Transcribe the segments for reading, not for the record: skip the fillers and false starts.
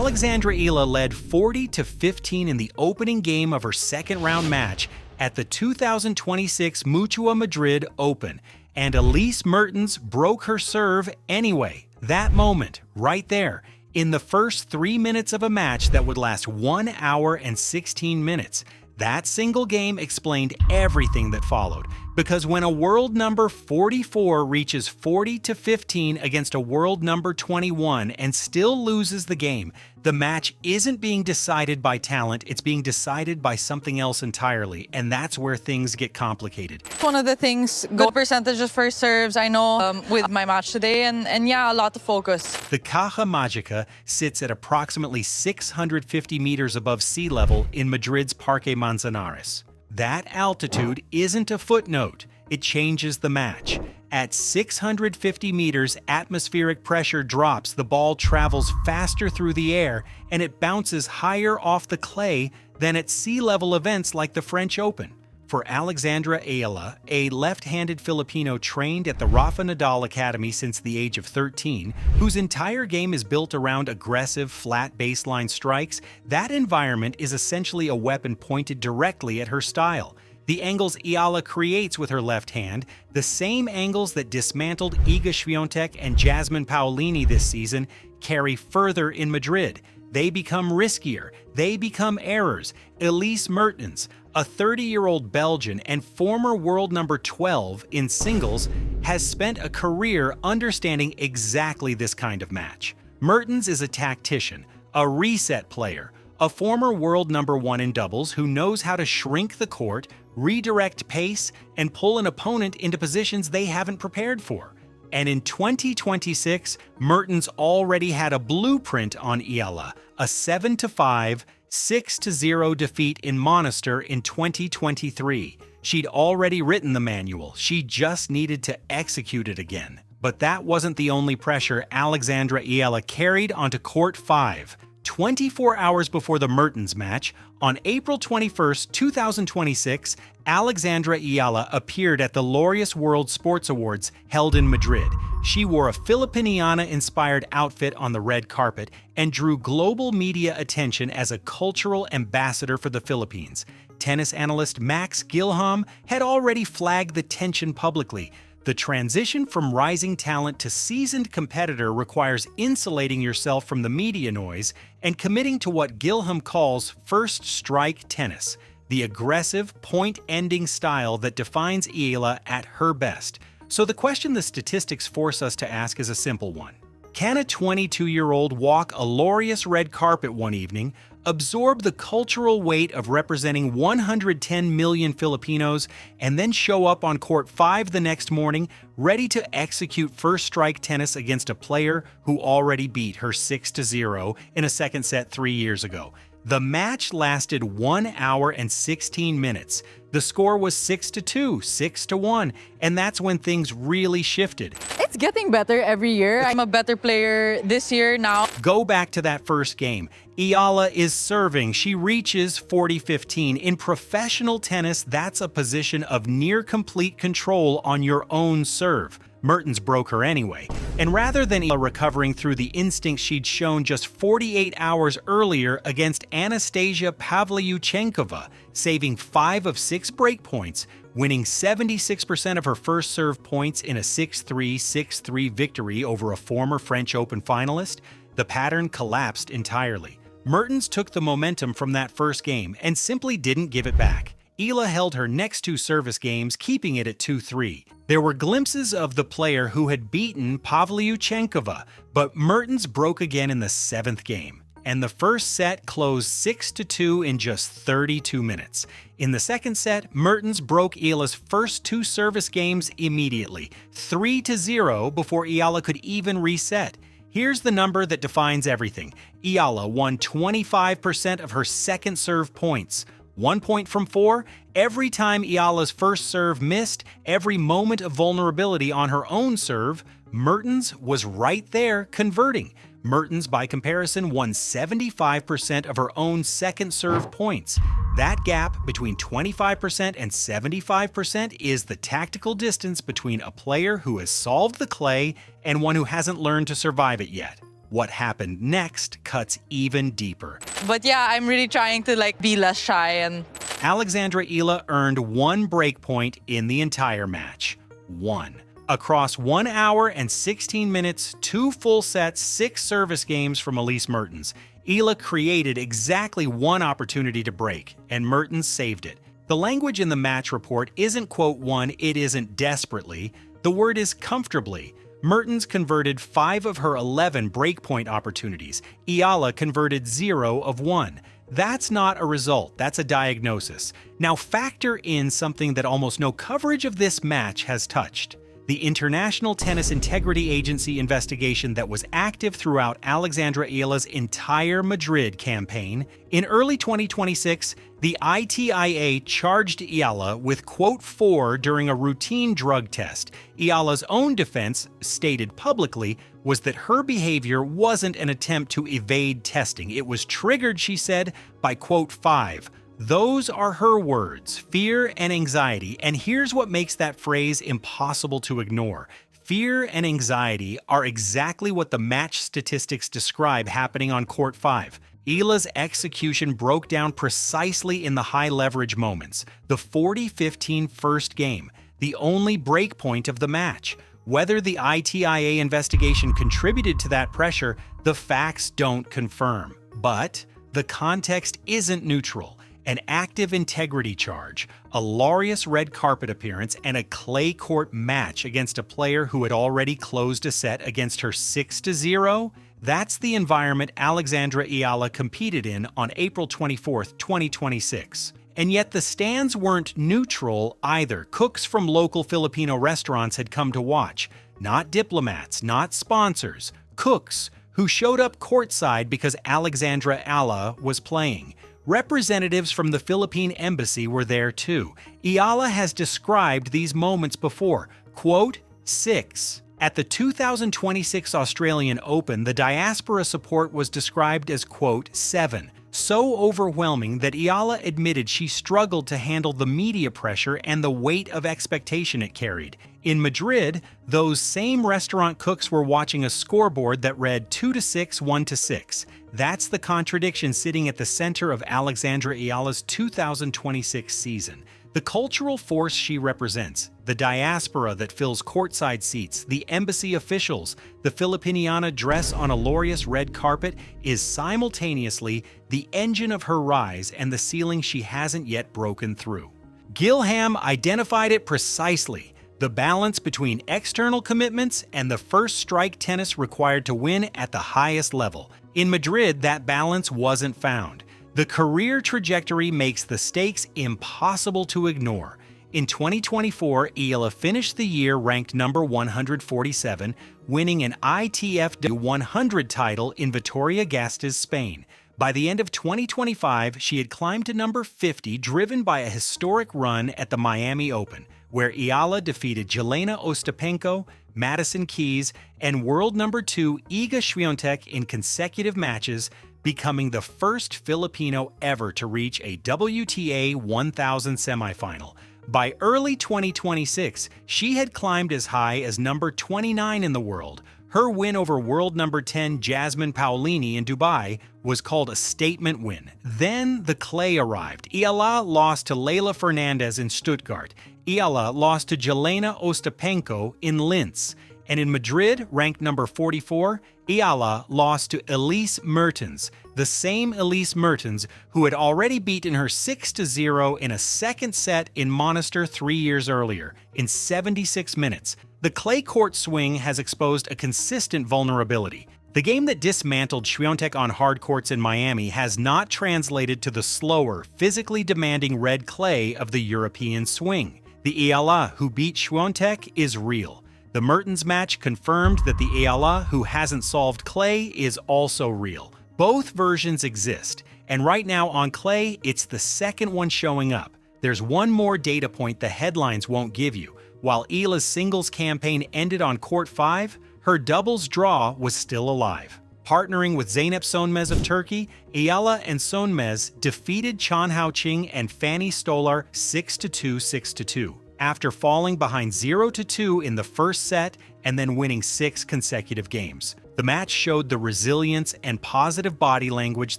Alexandra Eala led 40-15 in the opening game of her second-round match at the 2026 Mutua Madrid Open, and Elise Mertens broke her serve anyway. That moment, right there, in the first 3 minutes of a match that would last 1 hour and 16 minutes. That single game explained everything that followed, because when a world number 44 reaches 40-15 against a world number 21 and still loses the game, the match isn't being decided by talent, it's being decided by something else entirely, and that's where things get complicated. One of the things, good percentage of first serves, I know, with my match today, and yeah, a lot of focus. The Caja Magica sits at approximately 650 meters above sea level in Madrid's Parque Manzanares. That altitude isn't a footnote, it changes the match. At 650 meters, atmospheric pressure drops, the ball travels faster through the air, and it bounces higher off the clay than at sea-level events like the French Open. For Alexandra Eala, a left-handed Filipino trained at the Rafa Nadal Academy since the age of 13, whose entire game is built around aggressive, flat baseline strikes, that environment is essentially a weapon pointed directly at her style. The angles Eala creates with her left hand, the same angles that dismantled Iga Świątek and Jasmine Paolini this season, carry further in Madrid. They become riskier, they become errors. Elise Mertens, a 30-year-old Belgian and former world number 12 in singles, has spent a career understanding exactly this kind of match. Mertens is a tactician, a reset player, a former world number 1 in doubles who knows how to shrink the court, redirect pace, and pull an opponent into positions they haven't prepared for. And in 2026, Mertens already had a blueprint on Eala, a 7-5, 6-0 defeat in Monastir in 2023. She'd already written the manual, she just needed to execute it again. But that wasn't the only pressure Alexandra Eala carried onto Court 5. 24 hours before the Mertens match, on April 21, 2026, Alexandra Eala appeared at the Laureus World Sports Awards held in Madrid. She wore a Filipiniana-inspired outfit on the red carpet and drew global media attention as a cultural ambassador for the Philippines. Tennis analyst Max Gilham had already flagged the tension publicly. The transition from rising talent to seasoned competitor requires insulating yourself from the media noise and committing to what Gilham calls first strike tennis, the aggressive, point-ending style that defines Eala at her best. So the question the statistics force us to ask is a simple one. Can a 22-year-old walk a Laureus red carpet one evening, absorb the cultural weight of representing 110 million Filipinos, and then show up on Court 5 the next morning, ready to execute first strike tennis against a player who already beat her 6-0 in a second set 3 years ago? The match lasted 1 hour and 16 minutes. The score was 6-2, 6-1, and that's when things really shifted. It's getting better every year. I'm a better player this year now. Go back to that first game. Eala is serving. She reaches 40-15. In professional tennis, that's a position of near-complete control on your own serve. Mertens broke her anyway. And rather than Eala recovering through the instinct she'd shown just 48 hours earlier against Anastasia Pavlyuchenkova, saving 5 of 6 break points, winning 76% of her first serve points in a 6-3, 6-3 victory over a former French Open finalist, the pattern collapsed entirely. Mertens took the momentum from that first game and simply didn't give it back. Eala held her next 2 service games, keeping it at 2-3. There were glimpses of the player who had beaten Pavlyuchenkova, but Mertens broke again in the 7th game, and the first set closed 6-2 in just 32 minutes. In the second set, Mertens broke Eala's first 2 service games immediately, 3-0 before Eala could even reset. Here's the number that defines everything. Eala won 25% of her second serve points. 1 point from 4, every time Eala's first serve missed, every moment of vulnerability on her own serve, Mertens was right there converting. Mertens, by comparison, won 75% of her own second serve points. That gap between 25% and 75% is the tactical distance between a player who has solved the clay and one who hasn't learned to survive it yet. What happened next cuts even deeper. But yeah, I'm really trying to be less shy. And Alexandra Eala earned 1 break point in the entire match. 1. Across 1 hour and 16 minutes, 2 full sets, 6 service games from Elise Mertens, Eala created exactly 1 opportunity to break, and Mertens saved it. The language in the match report isn't quote 1, it isn't desperately. The word is comfortably. Mertens converted 5 of her 11 breakpoint opportunities. Eala converted 0 of 1. That's not a result, that's a diagnosis. Now factor in something that almost no coverage of this match has touched. The International Tennis Integrity Agency investigation that was active throughout Alexandra Eala's entire Madrid campaign. In early 2026, the ITIA charged Eala with quote 4 during a routine drug test. Eala's own defense, stated publicly, was that her behavior wasn't an attempt to evade testing. It was triggered, she said, by quote 5. Those are her words, fear and anxiety, and here's what makes that phrase impossible to ignore. Fear and anxiety are exactly what the match statistics describe happening on court 5. Eala's execution broke down precisely in the high-leverage moments, the 40-15 first game, the only break point of the match. Whether the ITIA investigation contributed to that pressure, the facts don't confirm. But the context isn't neutral. An active integrity charge, a Laureus red carpet appearance, and a clay court match against a player who had already closed a set against her 6-0? That's the environment Alexandra Eala competed in on April 24, 2026. And yet the stands weren't neutral either. Cooks from local Filipino restaurants had come to watch. Not diplomats, not sponsors. Cooks who showed up courtside because Alexandra Eala was playing. Representatives from the Philippine embassy were there too. Eala has described these moments before. Quote, 6. At the 2026 Australian Open, the diaspora support was described as, quote, 7. So overwhelming that Eala admitted she struggled to handle the media pressure and the weight of expectation it carried. In Madrid, those same restaurant cooks were watching a scoreboard that read 2-6, 1-6. That's the contradiction sitting at the center of Alexandra Eala's 2026 season. The cultural force she represents, the diaspora that fills courtside seats, the embassy officials, the Filipiniana dress on a Laureus red carpet, is simultaneously the engine of her rise and the ceiling she hasn't yet broken through. Gilham identified it precisely: the balance between external commitments and the first strike tennis required to win at the highest level. In Madrid, that balance wasn't found. The career trajectory makes the stakes impossible to ignore. In 2024, Eala finished the year ranked number 147, winning an ITF 100 title in Vitoria-Gasteiz, Spain. By the end of 2025, she had climbed to number 50, driven by a historic run at the Miami Open, where Eala defeated Jelena Ostapenko, Madison Keys, and world number 2 Iga Swiatek in consecutive matches, becoming the first Filipino ever to reach a WTA 1000 semifinal. By early 2026, she had climbed as high as number 29 in the world. Her win over world number 10 Jasmine Paolini in Dubai was called a statement win. Then the clay arrived. Eala lost to Leylah Fernandez in Stuttgart. Eala lost to Jelena Ostapenko in Linz. And in Madrid, ranked number 44, Eala lost to Elise Mertens, the same Elise Mertens who had already beaten her 6-0 in a second set in Monastir 3 years earlier, in 76 minutes. The clay court swing has exposed a consistent vulnerability. The game that dismantled Swiatek on hard courts in Miami has not translated to the slower, physically demanding red clay of the European swing. The Eala who beat Swiatek is real. The Mertens match confirmed that the Eala who hasn't solved clay is also real. Both versions exist, and right now on clay, it's the second one showing up. There's one more data point the headlines won't give you. While Eala's singles campaign ended on court 5, her doubles draw was still alive. Partnering with Zeynep Sönmez of Turkey, Eala and Sönmez defeated Chan Hao-ching and Fanny Stolar 6-2, 6-2. After falling behind 0-2 in the first set and then winning 6 consecutive games. The match showed the resilience and positive body language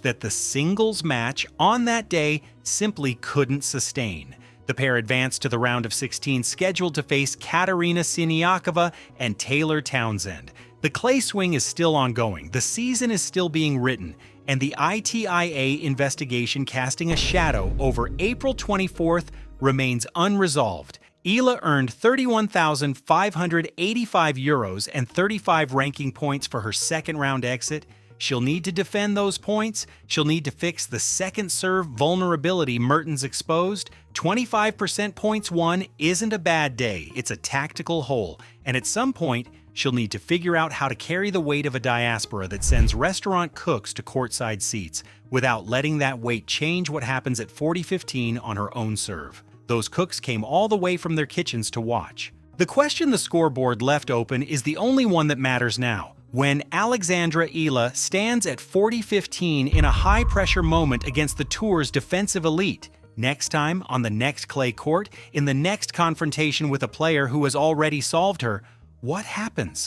that the singles match on that day simply couldn't sustain. The pair advanced to the round of 16 scheduled to face Katerina Siniakova and Taylor Townsend. The clay swing is still ongoing, the season is still being written, and the ITIA investigation casting a shadow over April 24th remains unresolved. Eala earned €31,585 and 35 ranking points for her second round exit. She'll need to defend those points. She'll need to fix the second serve vulnerability Mertens exposed. 25% points won isn't a bad day. It's a tactical hole. And at some point, she'll need to figure out how to carry the weight of a diaspora that sends restaurant cooks to courtside seats without letting that weight change what happens at 40-15 on her own serve. Those cooks came all the way from their kitchens to watch. The question the scoreboard left open is the only one that matters now. When Alexandra Eala stands at 40-15 in a high-pressure moment against the tour's defensive elite, next time on the next clay court, in the next confrontation with a player who has already solved her, what happens?